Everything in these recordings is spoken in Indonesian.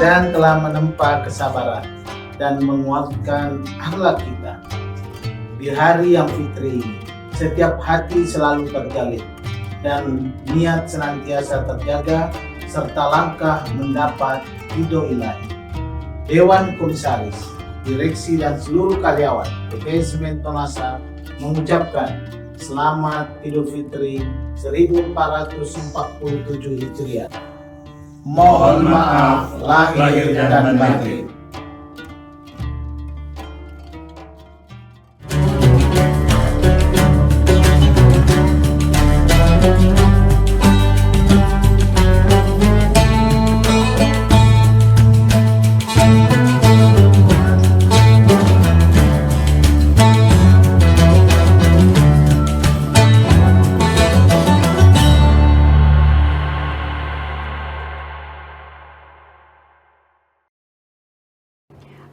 dan telah menempa kesabaran dan menguatkan akhlak kita. Di hari yang fitri ini, setiap hati selalu terjalin dan niat senantiasa terjaga serta langkah mendapat ridho ilahi. Dewan Komisaris, Direksi dan seluruh karyawan PPI Semen Tonasa mengucapkan Selamat Idul Fitri 1447 Hijriah. Mohon maaf lahir dan batin.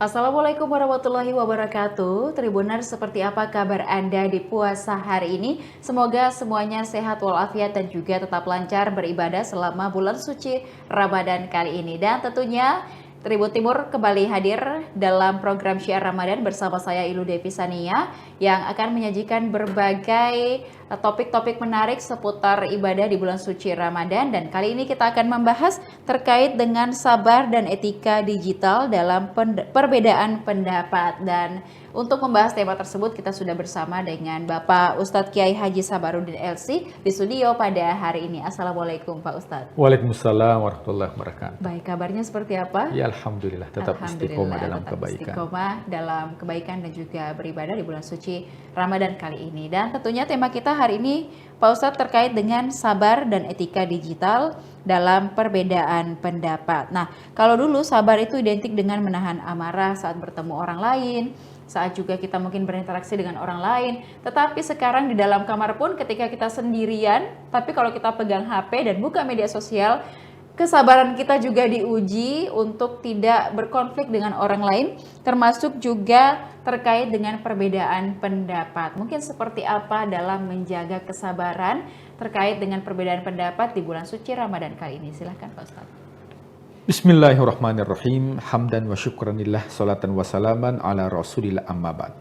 Assalamualaikum warahmatullahi wabarakatuh. Tribuners, seperti apa kabar Anda di puasa hari ini? Semoga semuanya sehat walafiat dan juga tetap lancar beribadah selama bulan suci Ramadan kali ini. Dan tentunya Tribun Timur kembali hadir dalam program Syiar Ramadan bersama saya Ilu Devi Sania yang akan menyajikan berbagai topik-topik menarik seputar ibadah di bulan suci Ramadan. Dan kali ini kita akan membahas terkait dengan sabar dan etika digital dalam perbedaan pendapat. Dan untuk membahas tema tersebut kita sudah bersama dengan Bapak Ustadz Kiai Haji Sabarudin LC di studio pada hari ini. Assalamualaikum Pak Ustadz. Waalaikumsalam warahmatullahi wabarakatuh. Baik, kabarnya seperti apa? Ya alhamdulillah, tetap istiqomah dalam kebaikan. Istiqomah dalam kebaikan dan juga beribadah di bulan suci Ramadan kali ini. Dan tentunya tema kita hari ini Pak Ustadz terkait dengan sabar dan etika digital dalam perbedaan pendapat. Nah, kalau dulu sabar itu identik dengan menahan amarah saat bertemu orang lain, saat juga kita mungkin berinteraksi dengan orang lain. Tetapi sekarang di dalam kamar pun ketika kita sendirian, tapi kalau kita pegang HP dan buka media sosial, kesabaran kita juga diuji untuk tidak berkonflik dengan orang lain, termasuk juga terkait dengan perbedaan pendapat. Mungkin seperti apa dalam menjaga kesabaran terkait dengan perbedaan pendapat di bulan suci Ramadan kali ini? Silahkan Pak Ustadz. Bismillahirrahmanirrahim. Hamdan wa syukranillah, salatan wa salaman ala rasulillah amma ba'd.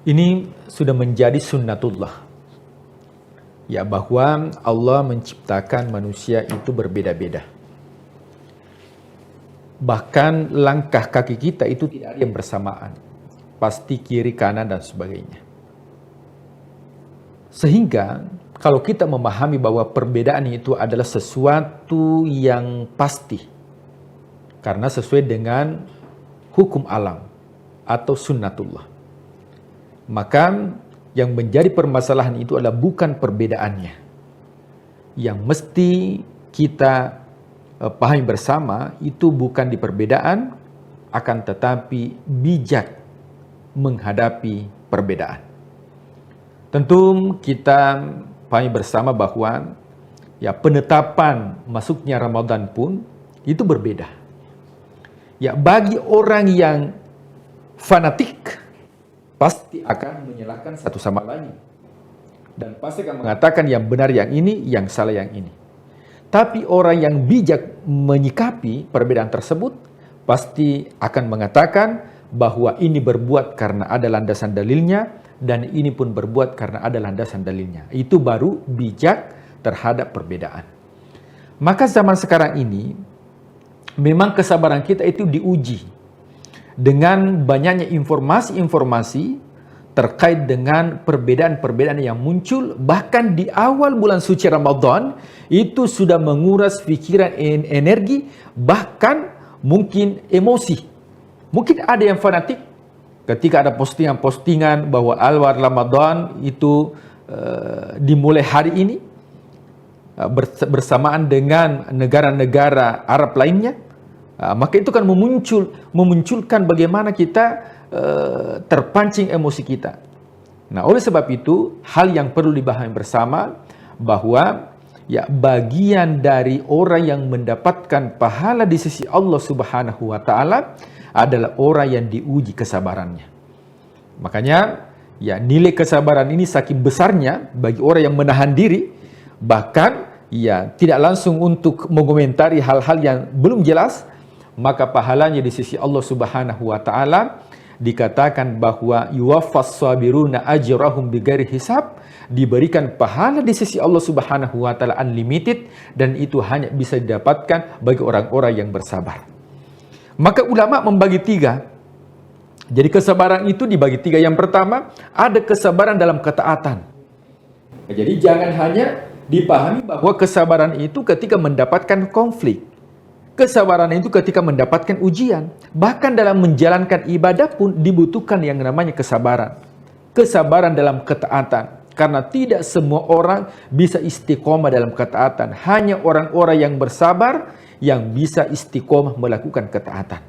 Ini sudah menjadi sunnatullah, ya, bahwa Allah menciptakan manusia itu berbeda-beda. Bahkan langkah kaki kita itu tidak ada yang bersamaan, pasti kiri kanan dan sebagainya. Sehingga kalau kita memahami bahwa perbedaan itu adalah sesuatu yang pasti, karena sesuai dengan hukum alam atau sunnatullah, maka yang menjadi permasalahan itu adalah bukan perbedaannya. Yang mesti kita pahami bersama itu bukan di perbedaan, akan tetapi bijak menghadapi perbedaan. Tentu kita pahami bersama bahwa ya penetapan masuknya Ramadan pun itu berbeda. Ya, bagi orang yang fanatik pasti akan menyalahkan satu sama lain dan pasti akan mengatakan yang benar yang ini, yang salah yang ini. Tapi orang yang bijak menyikapi perbedaan tersebut pasti akan mengatakan bahwa ini berbuat karena ada landasan dalilnya dan ini pun berbuat karena ada landasan dalilnya. Itu baru bijak terhadap perbedaan. Maka zaman sekarang ini memang kesabaran kita itu diuji dengan banyaknya informasi-informasi terkait dengan perbedaan-perbedaan yang muncul. Bahkan di awal bulan suci Ramadan itu sudah menguras pikiran, energi, bahkan mungkin emosi. Mungkin ada yang fanatik ketika ada postingan-postingan bahwa awal Ramadan itu dimulai hari ini bersamaan dengan negara-negara Arab lainnya, maka itu kan memunculkan bagaimana kita terpancing emosi kita. Nah, oleh sebab itu hal yang perlu dibahas bersama bahwa ya bagian dari orang yang mendapatkan pahala di sisi Allah Subhanahu wa taala adalah orang yang diuji kesabarannya. Makanya ya nilai kesabaran ini saking besarnya bagi orang yang menahan diri, bahkan ya tidak langsung untuk mengomentari hal-hal yang belum jelas, maka pahalanya di sisi Allah Subhanahu wa taala dikatakan bahwa yuwaffas sabiruna ajrahum bighairi hisab, diberikan pahala di sisi Allah Subhanahu wa taala unlimited, dan itu hanya bisa didapatkan bagi orang-orang yang bersabar. Maka ulama membagi tiga. Jadi kesabaran itu dibagi tiga. Yang pertama, ada kesabaran dalam ketaatan. Jadi jangan hanya dipahami bahwa kesabaran itu ketika mendapatkan konflik. Kesabaran itu ketika mendapatkan ujian. Bahkan dalam menjalankan ibadah pun dibutuhkan yang namanya kesabaran. Kesabaran dalam ketaatan. Karena tidak semua orang bisa istiqomah dalam ketaatan. Hanya orang-orang yang bersabar yang bisa istiqomah melakukan ketaatan.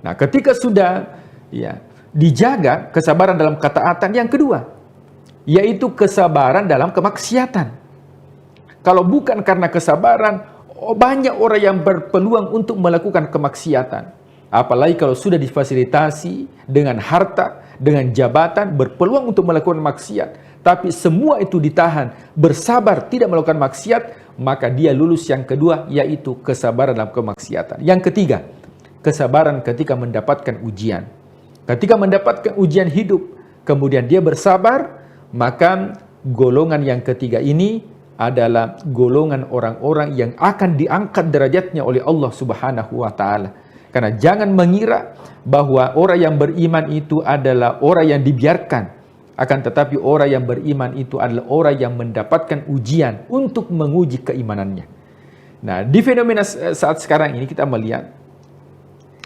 Nah, ketika sudah dijaga kesabaran dalam ketaatan, yang kedua, yaitu kesabaran dalam kemaksiatan. Kalau bukan karena kesabaran, banyak orang yang berpeluang untuk melakukan kemaksiatan. Apalagi kalau sudah difasilitasi dengan harta, dengan jabatan, berpeluang untuk melakukan maksiat. Tapi semua itu ditahan, bersabar tidak melakukan maksiat, maka dia lulus yang kedua, yaitu kesabaran dalam kemaksiatan. Yang ketiga, kesabaran ketika mendapatkan ujian. Ketika mendapatkan ujian hidup, kemudian dia bersabar, maka golongan yang ketiga ini adalah golongan orang-orang yang akan diangkat derajatnya oleh Allah Subhanahu wa taala. Karena jangan mengira bahwa orang yang beriman itu adalah orang yang dibiarkan. Akan tetapi orang yang beriman itu adalah orang yang mendapatkan ujian untuk menguji keimanannya. Nah, di fenomena saat sekarang ini kita melihat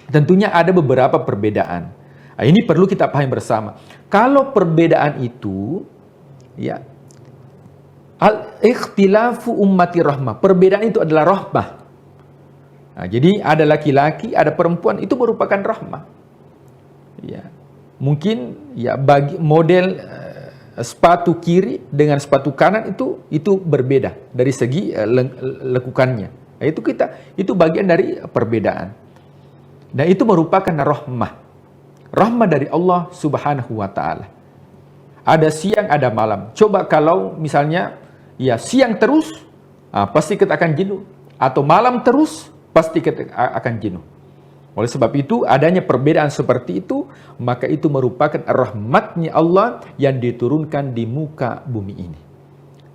tentunya ada beberapa perbedaan. Nah, ini perlu kita pahami bersama. Kalau perbedaan itu, al-ikhtilafu ummati rahmah. Perbedaan itu adalah rahmah. Nah, jadi ada laki-laki, ada perempuan, itu merupakan rahmah. Mungkin bagi model sepatu kiri dengan sepatu kanan itu berbeda dari segi lekukannya. Nah, itu bagian dari perbedaan. Dan itu merupakan rahmah. Rahmah dari Allah Subhanahu wa taala. Ada siang, ada malam. Coba kalau misalnya siang terus, pasti kita akan jenuh. Atau malam terus, pasti kita akan jenuh. Oleh sebab itu, adanya perbedaan seperti itu, maka itu merupakan rahmatnya Allah yang diturunkan di muka bumi ini.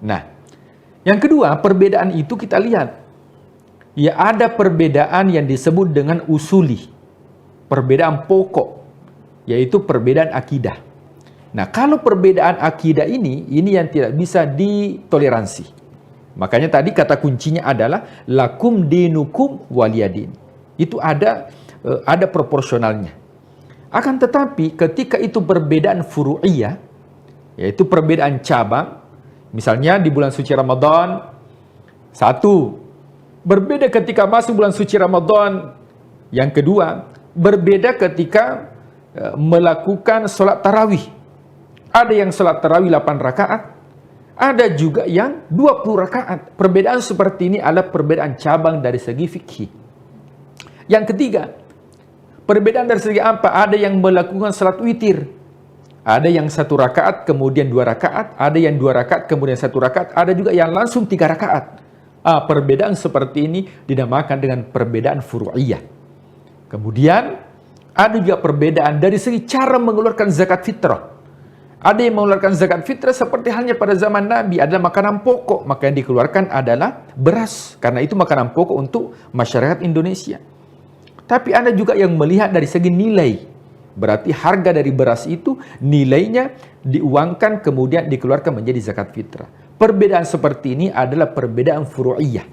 Nah, yang kedua, perbedaan itu kita lihat. Ada perbedaan yang disebut dengan usuli. Perbedaan pokok. Yaitu perbedaan akidah. Nah, kalau perbedaan akidah ini yang tidak bisa ditoleransi. Makanya tadi kata kuncinya adalah lakum dinukum waliyadin. Itu ada proporsionalnya. Akan tetapi ketika itu perbedaan furu'iyah, yaitu perbedaan cabang, misalnya di bulan suci Ramadan, satu, berbeda ketika masuk bulan suci Ramadan. Yang kedua, berbeda ketika melakukan sholat tarawih. Ada yang sholat tarawih 8 rakaat, ada juga yang 20 rakaat. Perbedaan seperti ini adalah perbedaan cabang dari segi fikih. Yang ketiga, perbedaan dari segi apa? Ada yang melakukan sholat witir. Ada yang 1 rakaat, kemudian 2 rakaat. Ada yang 2 rakaat, kemudian 1 rakaat. Ada juga yang langsung 3 rakaat. Perbedaan seperti ini dinamakan dengan perbedaan furu'iyah. Kemudian ada juga perbedaan dari segi cara mengeluarkan zakat fitrah. Ada yang mengeluarkan zakat fitrah seperti halnya pada zaman Nabi, adalah makanan pokok. Maka yang dikeluarkan adalah beras. Karena itu makanan pokok untuk masyarakat Indonesia. Tapi ada juga yang melihat dari segi nilai. Berarti harga dari beras itu nilainya diuangkan kemudian dikeluarkan menjadi zakat fitrah. Perbedaan seperti ini adalah perbedaan furu'iyah.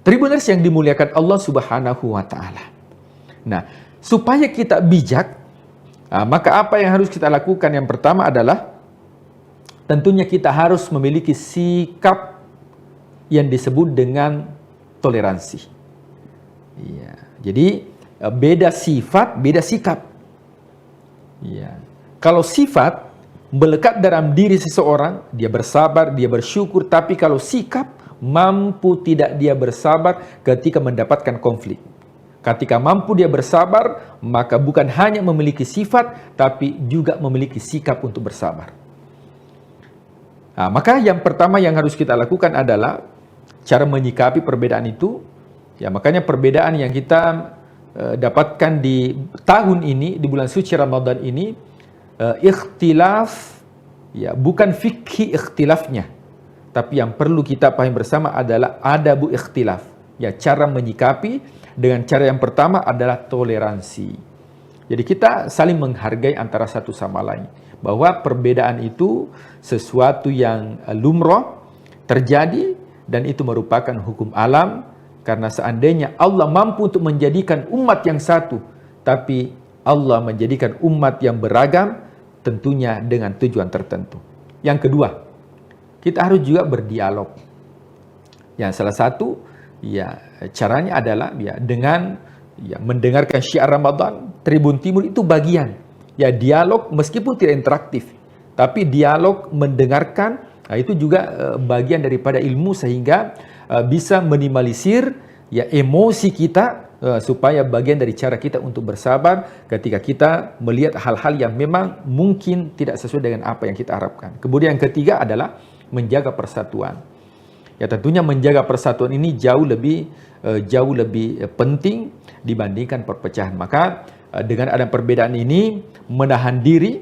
Tribuners yang dimuliakan Allah Subhanahu wa taala. Nah, supaya kita bijak, maka apa yang harus kita lakukan? Yang pertama adalah tentunya kita harus memiliki sikap yang disebut dengan toleransi. Jadi beda sifat, beda sikap. Kalau sifat melekat dalam diri seseorang, dia bersabar, dia bersyukur. Tapi kalau sikap, mampu tidak dia bersabar ketika mendapatkan konflik. Ketika mampu dia bersabar, maka bukan hanya memiliki sifat, tapi juga memiliki sikap untuk bersabar. Nah, maka yang pertama yang harus kita lakukan adalah cara menyikapi perbedaan itu. Ya, makanya perbedaan yang kita dapatkan di tahun ini, di bulan suci Ramadan ini, ikhtilaf, ya bukan fikih ikhtilafnya, tapi yang perlu kita pahami bersama adalah adabu ikhtilaf. Ya, cara menyikapi dengan cara yang pertama adalah toleransi. Jadi kita saling menghargai antara satu sama lain. Bahwa perbedaan itu sesuatu yang lumrah terjadi dan itu merupakan hukum alam, karena seandainya Allah mampu untuk menjadikan umat yang satu, tapi Allah menjadikan umat yang beragam, tentunya dengan tujuan tertentu. Yang kedua, kita harus juga berdialog. Yang salah satu ya caranya adalah ya dengan ya mendengarkan syiar Ramadan. Tribun Timur itu bagian ya dialog, meskipun tidak interaktif, tapi dialog mendengarkan. Nah, itu juga bagian daripada ilmu, sehingga bisa minimalisir ya emosi kita, supaya bagian dari cara kita untuk bersabar ketika kita melihat hal-hal yang memang mungkin tidak sesuai dengan apa yang kita harapkan. Kemudian yang ketiga adalah menjaga persatuan. Ya tentunya menjaga persatuan ini jauh lebih penting dibandingkan perpecahan. Maka dengan ada perbedaan ini, menahan diri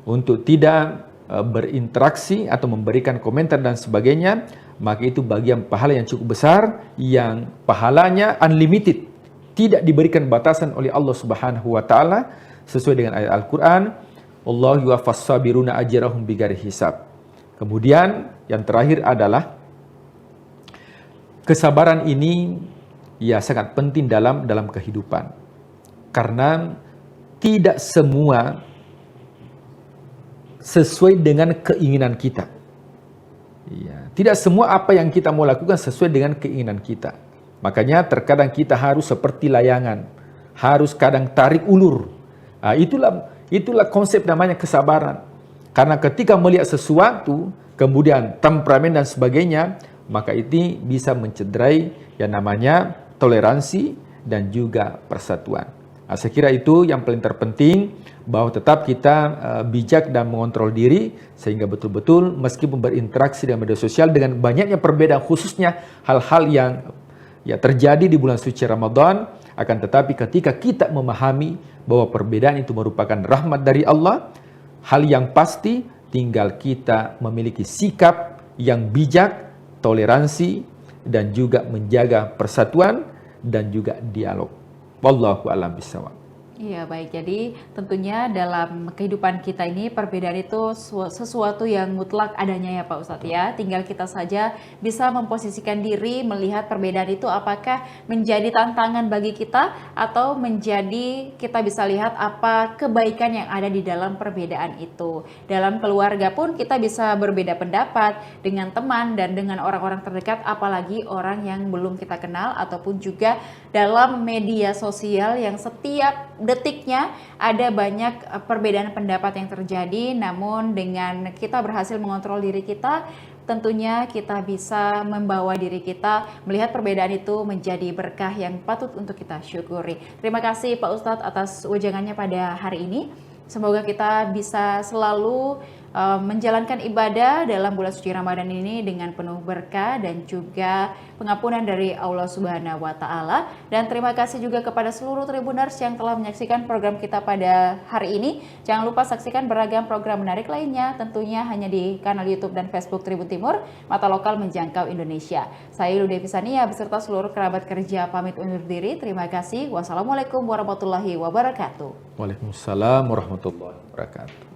untuk tidak berinteraksi atau memberikan komentar dan sebagainya, maka itu bagian pahala yang cukup besar, yang pahalanya unlimited, tidak diberikan batasan oleh Allah Subhanahu wa taala, sesuai dengan ayat Al-Qur'an, Allahu yuwaffas sabiruna ajrahum bighairi hisab. Kemudian yang terakhir adalah kesabaran ini ya sangat penting dalam kehidupan. Karena tidak semua sesuai dengan keinginan kita. Ya, tidak semua apa yang kita mau lakukan sesuai dengan keinginan kita. Makanya terkadang kita harus seperti layangan, harus kadang tarik ulur. Nah, itulah konsep namanya kesabaran. Karena ketika melihat sesuatu, kemudian temperamen dan sebagainya, maka itu bisa mencederai yang namanya toleransi dan juga persatuan. Nah, saya kira itu yang paling terpenting, bahwa tetap kita bijak dan mengontrol diri, sehingga betul-betul meskipun berinteraksi dengan media sosial dengan banyaknya perbedaan, khususnya hal-hal yang ya terjadi di bulan suci Ramadan, akan tetapi ketika kita memahami bahwa perbedaan itu merupakan rahmat dari Allah, hal yang pasti tinggal kita memiliki sikap yang bijak, toleransi, dan juga menjaga persatuan dan juga dialog. Wallahu a'lam bishawab. Iya baik, jadi tentunya dalam kehidupan kita ini perbedaan itu sesuatu yang mutlak adanya ya Pak Ustadz ya. Tinggal kita saja bisa memposisikan diri melihat perbedaan itu apakah menjadi tantangan bagi kita atau menjadi kita bisa lihat apa kebaikan yang ada di dalam perbedaan itu. Dalam keluarga pun kita bisa berbeda pendapat dengan teman dan dengan orang-orang terdekat, apalagi orang yang belum kita kenal, ataupun juga dalam media sosial yang setiap detiknya ada banyak perbedaan pendapat yang terjadi, namun dengan kita berhasil mengontrol diri kita, tentunya kita bisa membawa diri kita melihat perbedaan itu menjadi berkah yang patut untuk kita syukuri. Terima kasih Pak Ustadz atas wejangannya pada hari ini. Semoga kita bisa selalu menjalankan ibadah dalam bulan suci Ramadan ini dengan penuh berkah dan juga pengampunan dari Allah Subhanahu wa taala. Dan terima kasih juga kepada seluruh Tribuners yang telah menyaksikan program kita pada hari ini. Jangan lupa saksikan beragam program menarik lainnya, tentunya hanya di kanal YouTube dan Facebook Tribun Timur, mata lokal menjangkau Indonesia. Saya Ludevi Sania beserta seluruh kerabat kerja pamit undur diri. Terima kasih. Wassalamualaikum warahmatullahi wabarakatuh. Waalaikumsalam warahmatullahi wabarakatuh.